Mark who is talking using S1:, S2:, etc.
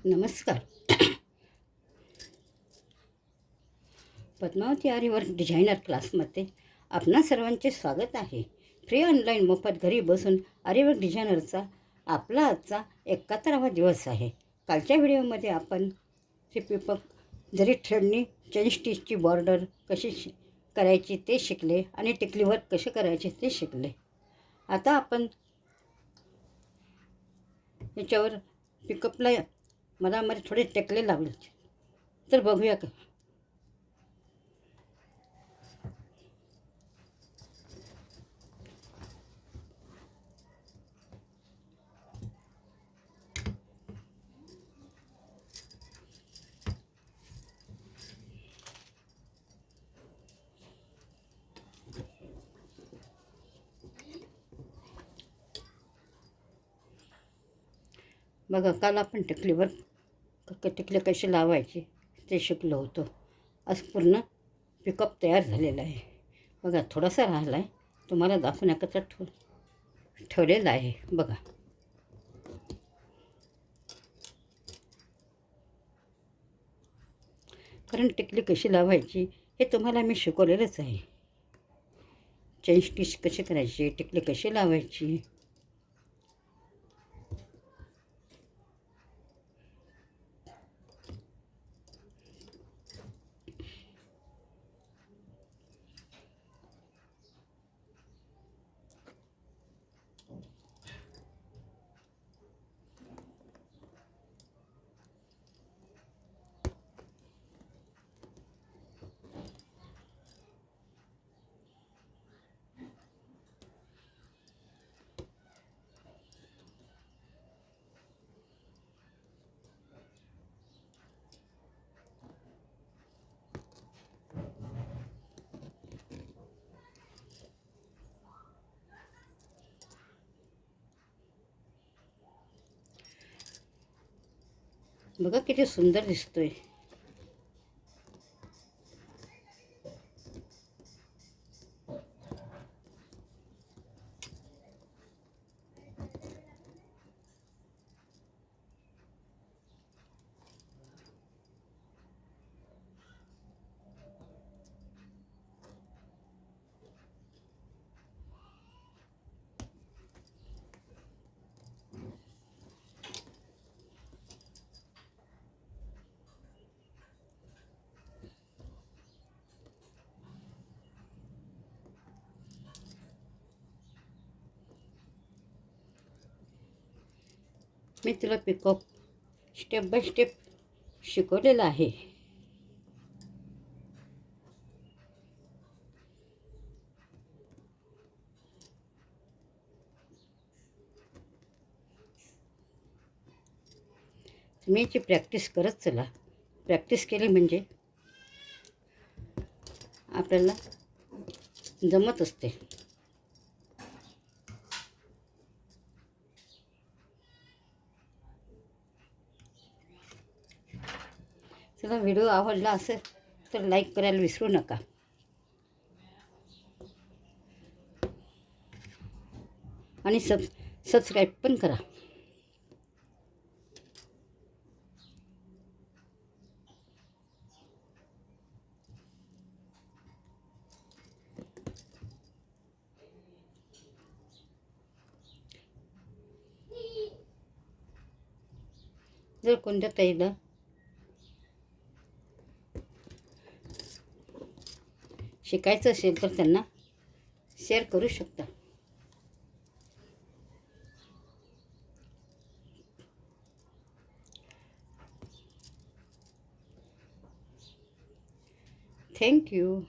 S1: नमस्कार. पद्मावती आरीवर्क डिझायनर क्लासमध्ये आपणा सर्वांचे स्वागत आहे. फ्री ऑनलाईन मोफत घरी बसून आरीवर्क डिझायनरचा आपला आजचा 71वा दिवस आहे. कालच्या व्हिडिओमध्ये आपण जरी थ्रेडनी चेन स्टिचची बॉर्डर कशी करायची ते शिकले आणि टिकली वर्क कसे करायचे ते शिकले. आता आपण याच्यावर पिकअपला मधामध्ये थोडे टेकले लावले, तर बघूया का. बघा, काल आपण टिकलीवर टिकले कसे लावायचे ते शिकलो होतो. आज पूर्ण पिकअप तयार झालेला आहे. बघा, थोडासा राहिला आहे, तुम्हाला दाखवण्याकरता ठेवलेला आहे. बघा, कारण टिकली कशी लावायची हे तुम्हाला मी शिकवलेलंच आहे. चेन स्टिच कशी करायची, टिकली कशी लावायची. बघा किती सुंदर दिसतोय. मी तुला पिकअप स्टेप बाय स्टेप शिकवलेलं आहे. तुम्ही याची प्रॅक्टिस करत चला. प्रॅक्टिस केली म्हणजे आपल्याला जमत असते. चला, व्हिडिओ आवडला असेल तर लाईक करायला विसरू नका. आणि सबस्क्राईब पण करा. जर कोणत्या ताईला शिकायचं असेल तर त्यांना शेअर करू शकता. थँक्यू.